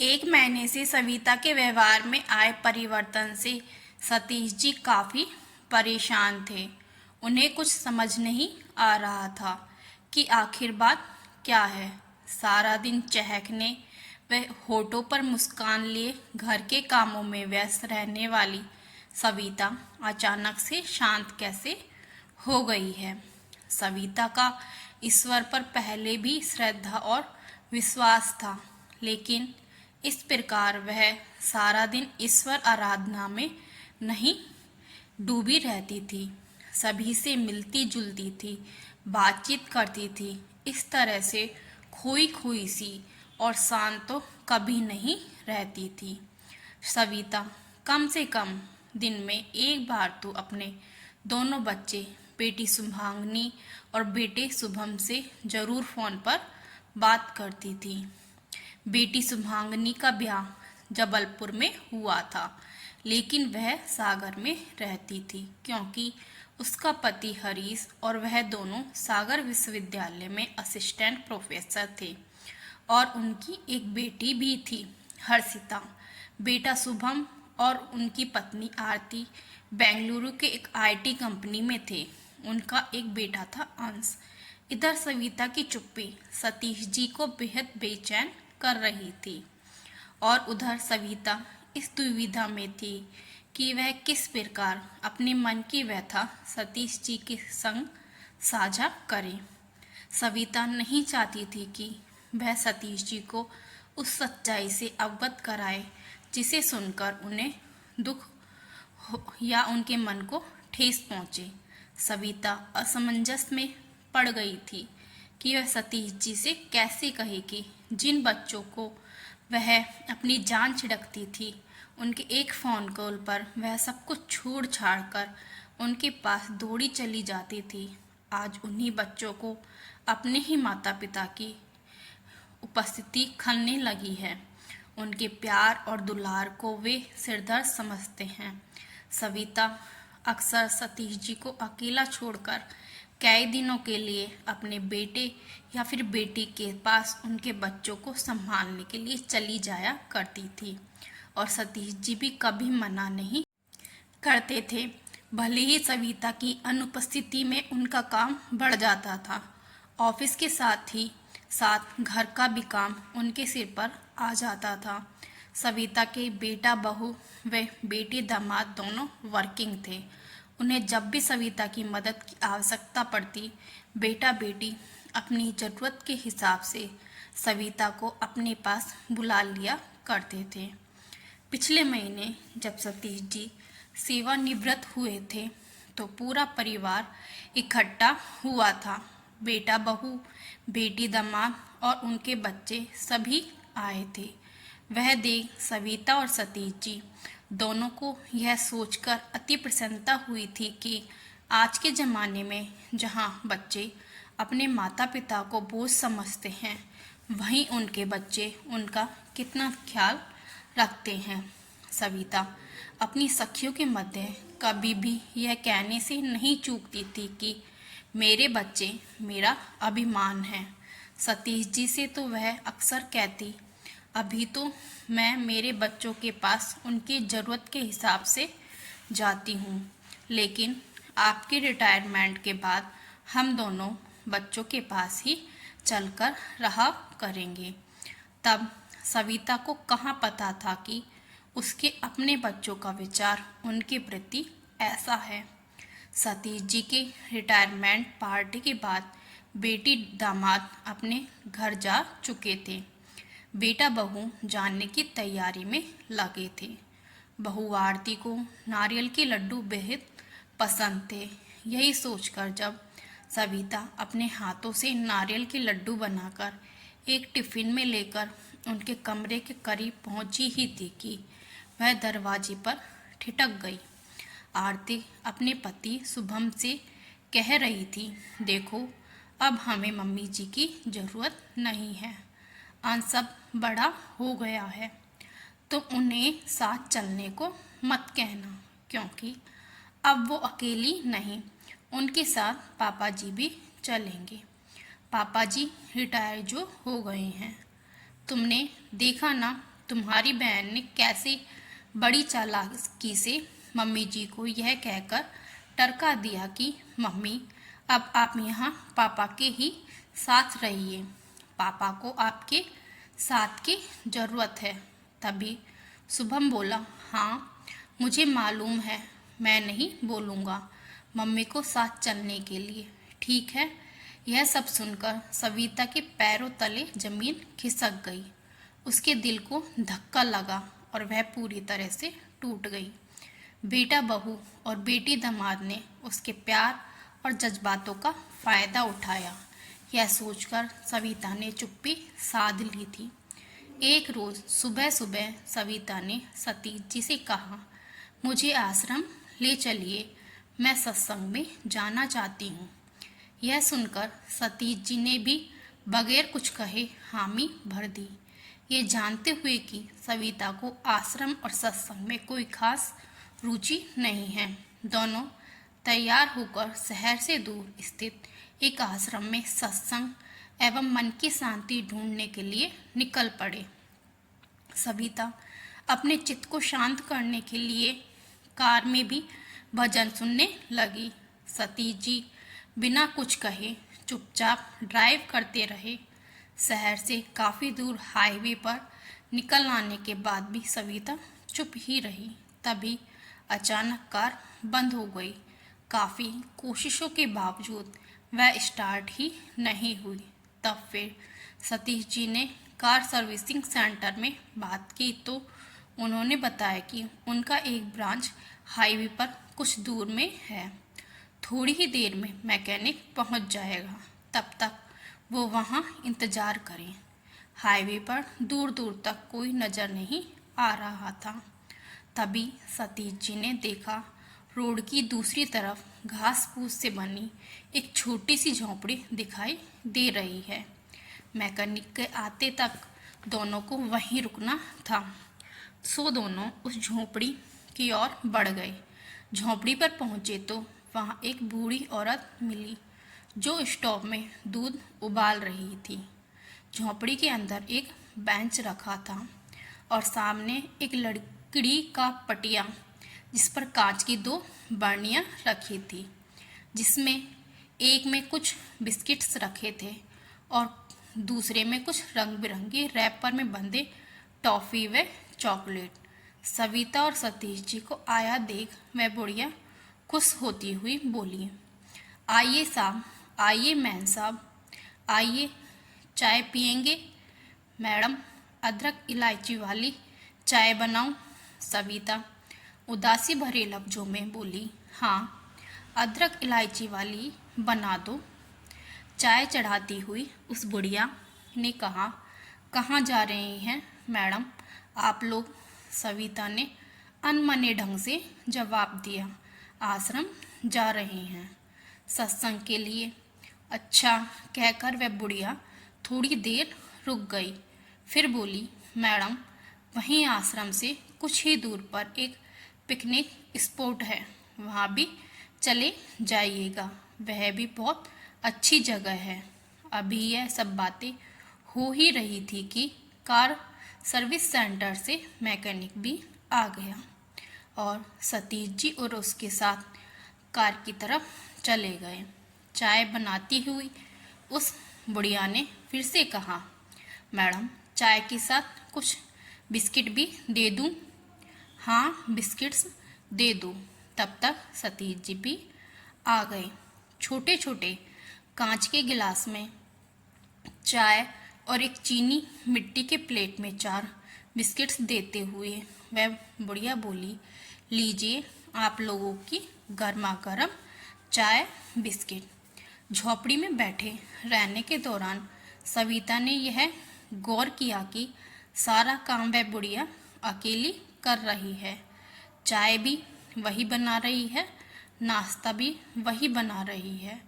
एक महीने से सविता के व्यवहार में आए परिवर्तन से सतीश जी काफी परेशान थे। उन्हें कुछ समझ नहीं आ रहा था कि आखिर बात क्या है। सारा दिन चहकने व होठों पर मुस्कान लिए घर के कामों में व्यस्त रहने वाली सविता अचानक से शांत कैसे हो गई है। सविता का ईश्वर पर पहले भी श्रद्धा और विश्वास था, लेकिन इस प्रकार वह सारा दिन ईश्वर आराधना में नहीं डूबी रहती थी। सभी से मिलती जुलती थी, बातचीत करती थी। इस तरह से खोई खोई सी और शांत तो कभी नहीं रहती थी। सविता कम से कम दिन में एक बार तो अपने दोनों बच्चे बेटी शुभांगिनी और बेटे शुभम से जरूर फोन पर बात करती थी। बेटी शुभांगिनी का ब्याह जबलपुर में हुआ था, लेकिन वह सागर में रहती थी क्योंकि उसका पति हरीश और वह दोनों सागर विश्वविद्यालय में असिस्टेंट प्रोफेसर थे और उनकी एक बेटी भी थी, हर्षिता। बेटा शुभम और उनकी पत्नी आरती बेंगलुरु के एक आईटी कंपनी में थे। उनका एक बेटा था अंश। इधर सविता की चुप्पी सतीश जी को बेहद बेचैन कर रही थी और उधर सविता इस दुविधा में थी कि वह किस प्रकार अपने मन की व्यथा सतीश जी के संग साझा करे। सविता नहीं चाहती थी कि वह सतीश जी को उस सच्चाई से अवगत कराए जिसे सुनकर उन्हें दुख या उनके मन को ठेस पहुंचे। सविता असमंजस में पड़ गई थी कि वह सतीश जी से कैसे कहे कि जिन बच्चों को वह अपनी जान छिड़कती थी, उनके एक फ़ोन कॉल पर वह सब कुछ छोड़ छाड़ कर उनके पास दौड़ी चली जाती थी, आज उन्हीं बच्चों को अपने ही माता पिता की उपस्थिति खलने लगी है। उनके प्यार और दुलार को वे सिरदर्द समझते हैं। सविता अक्सर सतीश जी को अकेला छोड़कर कई दिनों के लिए अपने बेटे या फिर बेटी के पास उनके बच्चों को संभालने के लिए चली जाया करती थी और सतीश जी भी कभी मना नहीं करते थे। भले ही सविता की अनुपस्थिति में उनका काम बढ़ जाता था, ऑफिस के साथ ही साथ घर का भी काम उनके सिर पर आ जाता था। सविता के बेटा बहू व बेटी दामाद दोनों वर्किंग थे। उन्हें जब भी सविता की मदद की आवश्यकता पड़ती, बेटा बेटी अपनी ज़रूरत के हिसाब से सविता को अपने पास बुला लिया करते थे। पिछले महीने जब सतीश जी सेवानिवृत्त हुए थे तो पूरा परिवार इकट्ठा हुआ था। बेटा बहू, बेटी दामाद और उनके बच्चे सभी आए थे। वह देख सविता और सतीश जी दोनों को यह सोचकर अति प्रसन्नता हुई थी कि आज के ज़माने में जहाँ बच्चे अपने माता पिता को बोझ समझते हैं, वहीं उनके बच्चे उनका कितना ख्याल रखते हैं। सविता अपनी सखियों के मध्य कभी भी यह कहने से नहीं चूकती थी कि मेरे बच्चे मेरा अभिमान है। सतीश जी से तो वह अक्सर कहती, अभी तो मैं मेरे बच्चों के पास उनकी ज़रूरत के हिसाब से जाती हूँ, लेकिन आपके रिटायरमेंट के बाद हम दोनों बच्चों के पास ही चलकर रहा करेंगे। तब सविता को कहाँ पता था कि उसके अपने बच्चों का विचार उनके प्रति ऐसा है। सतीश जी के रिटायरमेंट पार्टी के बाद बेटी दामाद अपने घर जा चुके थे। बेटा बहू जाने की तैयारी में लगे थे। बहू आरती को नारियल के लड्डू बेहद पसंद थे। यही सोचकर जब सविता अपने हाथों से नारियल के लड्डू बनाकर एक टिफिन में लेकर उनके कमरे के करीब पहुंची ही थी कि वह दरवाजे पर ठिठक गई। आरती अपने पति शुभम से कह रही थी, देखो अब हमें मम्मी जी की ज़रूरत नहीं है, अंश सब बड़ा हो गया है, तो उन्हें साथ चलने को मत कहना, क्योंकि अब वो अकेली नहीं, उनके साथ पापा जी भी चलेंगे। पापा जी रिटायर जो हो गए हैं, तुमने देखा ना तुम्हारी बहन ने कैसे बड़ी चालाकी से मम्मी जी को यह कहकर टरका दिया कि मम्मी, अब आप यहाँ पापा के ही साथ रहिए, पापा को आपके साथ की जरूरत है। तभी शुभम बोला, हाँ मुझे मालूम है, मैं नहीं बोलूँगा मम्मी को साथ चलने के लिए, ठीक है। यह सब सुनकर सविता के पैरों तले जमीन खिसक गई। उसके दिल को धक्का लगा और वह पूरी तरह से टूट गई। बेटा बहू और बेटी दामाद ने उसके प्यार और जज्बातों का फायदा उठाया, यह सोचकर सविता ने चुप्पी साध ली थी। एक रोज सुबह सुबह सविता ने सतीश जी से कहा, मुझे आश्रम ले चलिए, मैं सत्संग में जाना चाहती हूँ। यह सुनकर सतीश जी ने भी बगैर कुछ कहे हामी भर दी, ये जानते हुए कि सविता को आश्रम और सत्संग में कोई खास रुचि नहीं है। दोनों तैयार होकर शहर से दूर स्थित एक आश्रम में सत्संग एवं मन की शांति ढूंढने के लिए निकल पड़े। सविता अपने चित्त को शांत करने के लिए कार में भी भजन सुनने लगी। सतीश जी बिना कुछ कहे चुपचाप ड्राइव करते रहे। शहर से काफी दूर हाईवे पर निकल आने के बाद भी सविता चुप ही रही। तभी अचानक कार बंद हो गई। काफी कोशिशों के बावजूद वह स्टार्ट ही नहीं हुई। तब फिर सतीश जी ने कार सर्विसिंग सेंटर में बात की तो उन्होंने बताया कि उनका एक ब्रांच हाईवे पर कुछ दूर में है, थोड़ी ही देर में मैकेनिक पहुंच जाएगा, तब तक वो वहां इंतजार करें। हाईवे पर दूर दूर तक कोई नजर नहीं आ रहा था। तभी सतीश जी ने देखा रोड की दूसरी तरफ घास फूस से बनी एक छोटी सी झोंपड़ी दिखाई दे रही है। मैकेनिक के आते तक दोनों को वहीं रुकना था, सो दोनों उस झोंपड़ी की ओर बढ़ गए। झोंपड़ी पर पहुंचे तो वहां एक बूढ़ी औरत मिली जो स्टोव में दूध उबाल रही थी। झोंपड़ी के अंदर एक बेंच रखा था और सामने एक लकड़ी का पटिया जिस पर कांच की दो बर्नियां रखी थी, जिसमें एक में कुछ बिस्किट्स रखे थे और दूसरे में कुछ रंग बिरंगे रैपर में बंधे टॉफी व चॉकलेट। सविता और सतीश जी को आया देख वह बुढ़िया खुश होती हुई बोली, आइए साहब, आइए मैन साहब, आइए चाय पियेंगे। मैडम, अदरक इलायची वाली चाय बनाऊं? सविता उदासी भरे लफ्जों में बोली, हाँ अदरक इलायची वाली बना दो। चाय चढ़ाती हुई उस बुढ़िया ने कहा, कहाँ जा रही हैं मैडम आप लोग? सविता ने अनमने ढंग से जवाब दिया, आश्रम जा रहे हैं सत्संग के लिए। अच्छा कहकर वह बुढ़िया थोड़ी देर रुक गई, फिर बोली, मैडम वहीं आश्रम से कुछ ही दूर पर एक पिकनिक स्पॉट है, वहाँ भी चले जाइएगा, वह भी बहुत अच्छी जगह है। अभी यह सब बातें हो ही रही थी कि कार सर्विस सेंटर से मैकेनिक भी आ गया और सतीश जी और उसके साथ कार की तरफ चले गए। चाय बनाती हुई उस बुढ़िया ने फिर से कहा, मैडम चाय के साथ कुछ बिस्किट भी दे दूं? हाँ बिस्किट्स दे दो। तब तक सतीश जी भी आ गए। छोटे छोटे कांच के गिलास में चाय और एक चीनी मिट्टी के प्लेट में 4 बिस्किट्स देते हुए वह बुढ़िया बोली, लीजिए आप लोगों की गर्मा गर्म चाय बिस्किट। झोपड़ी में बैठे रहने के दौरान सविता ने यह गौर किया कि सारा काम वह बुढ़िया अकेली कर रही है। चाय भी वही बना रही है, नाश्ता भी वही बना रही है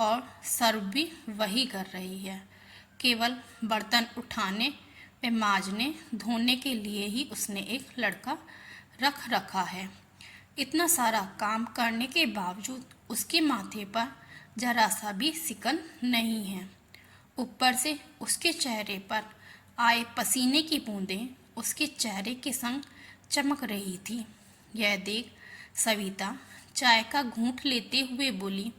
और सर्व भी वही कर रही है। केवल बर्तन उठाने व मांजने धोने के लिए ही उसने एक लड़का रख रखा है। इतना सारा काम करने के बावजूद उसके माथे पर जरा सा भी सिकन नहीं है। ऊपर से उसके चेहरे पर आए पसीने की बूंदें उसके चेहरे के संग चमक रही थी। यह देख सविता चाय का घूंट लेते हुए बोली,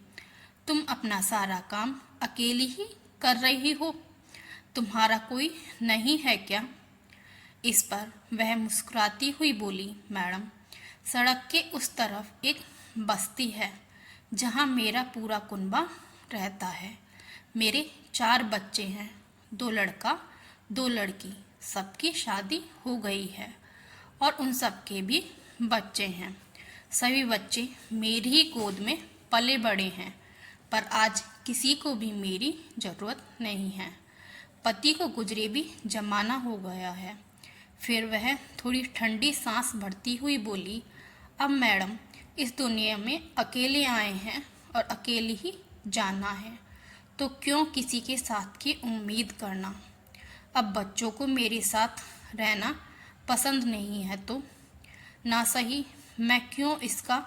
तुम अपना सारा काम अकेली ही कर रही हो, तुम्हारा कोई नहीं है क्या? इस पर वह मुस्कुराती हुई बोली, मैडम, सड़क के उस तरफ एक बस्ती है जहाँ मेरा पूरा कुनबा रहता है। मेरे 4 बच्चे हैं, 2 लड़का 2 लड़की, सबकी शादी हो गई है और उन सबके भी बच्चे हैं। सभी बच्चे मेरी ही गोद में पले बड़े हैं, पर आज किसी को भी मेरी ज़रूरत नहीं है। पति को गुजरे भी जमाना हो गया है। फिर वह थोड़ी ठंडी सांस भरती हुई बोली, अब मैडम इस दुनिया में अकेले आए हैं और अकेले ही जाना है, तो क्यों किसी के साथ की उम्मीद करना। अब बच्चों को मेरे साथ रहना पसंद नहीं है तो ना सही, मैं क्यों इसका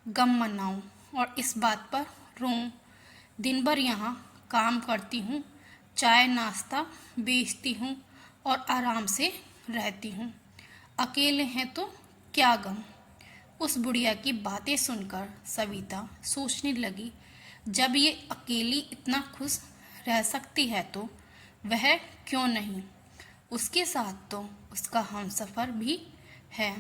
गम मनाऊं और इस बात पर रोऊं। दिन भर यहाँ काम करती हूँ, चाय नाश्ता बेचती हूँ और आराम से रहती हूँ। अकेले हैं तो क्या गम। उस बुढ़िया की बातें सुनकर सविता सोचने लगी, जब ये अकेली इतना खुश रह सकती है तो वह क्यों नहीं। उसके साथ तो उसका हमसफर भी है।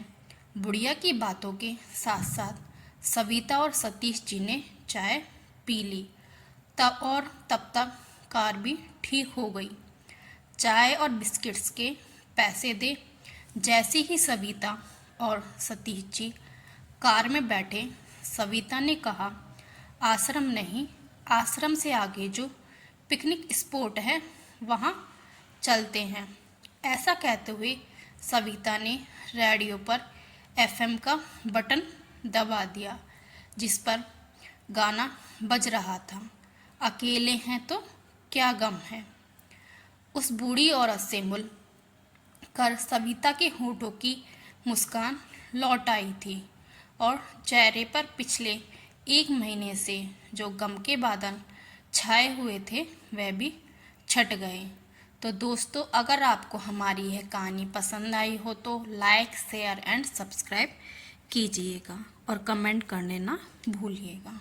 बुढ़िया की बातों के साथ साथ सविता और सतीश जी ने चाय पी ली। तब तक कार भी ठीक हो गई। चाय और बिस्किट्स के पैसे दे जैसी ही सविता और सतीश जी कार में बैठे, सविता ने कहा, आश्रम नहीं, आश्रम से आगे जो पिकनिक स्पॉट है वहाँ चलते हैं। ऐसा कहते हुए सविता ने रेडियो पर एफएम का बटन दबा दिया, जिस पर गाना बज रहा था, अकेले हैं तो क्या गम है। उस बूढ़ी औरत से मिल कर सविता के होठों की मुस्कान लौट आई थी और चेहरे पर पिछले 1 महीने से जो गम के बादल छाए हुए थे वह भी छट गए। तो दोस्तों, अगर आपको हमारी यह कहानी पसंद आई हो तो लाइक, शेयर एंड सब्सक्राइब कीजिएगा और कमेंट करने ना भूलिएगा।